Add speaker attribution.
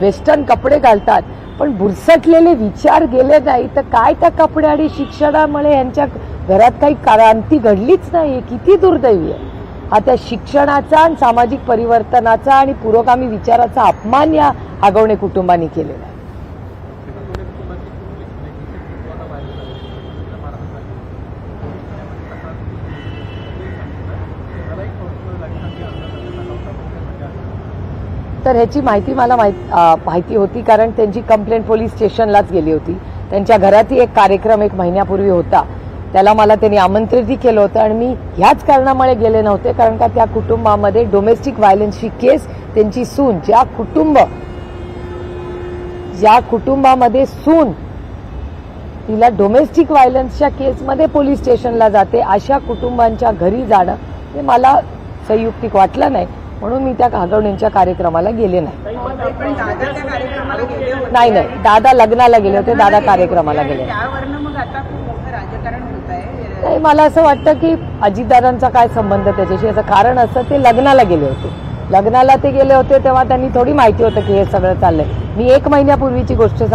Speaker 1: Western कपडे घालतात पण बुरसटलेले विचार गेले नाही तर काय त्या कपडे आणि शिक्षणामुळे यांच्या घरात काही क्रांती घडलीच नाही. किती दुर्दैवी आहे हा त्या शिक्षणाचा आणि सामाजिक परिवर्तनाचा आणि पुरोगामी विचाराचा अपमान या आगवणे कुटुंबांनी केलेला आहे. तर ह्याची माहिती मला माहिती होती कारण त्यांची कंप्लेंट पोलीस स्टेशनलाच गेली होती. त्यांच्या घरातही एक कार्यक्रम 1 महिन्यापूर्वी होता, त्याला मला त्यांनी आमंत्रितही केलं होतं आणि मी ह्याच कारणामुळे गेले नव्हते कारण का त्या कुटुंबामध्ये डोमेस्टिक व्हायलन्सची केस त्यांची सून ज्या कुटुंबामध्ये सून तिला डोमेस्टिक व्हायलन्सच्या केसमध्ये पोलीस स्टेशनला जाते अशा कुटुंबांच्या घरी जाणं हे मला संयुक्तिक वाटलं नाही म्हणून मी त्या आगवणेंच्या कार्यक्रमाला गेले नाही. नाही दादा लग्नाला गेले होते, दादा कार्यक्रमाला गेले. नाही मला असं वाटतं की अजितदादांचा काय संबंध त्याच्याशी, याचं कारण असं ते लग्नाला गेले होते तेव्हा त्यांनी थोडी माहिती होतं की हे सगळं चाललंय. मी 1 महिन्यापूर्वीची गोष्ट सांगते.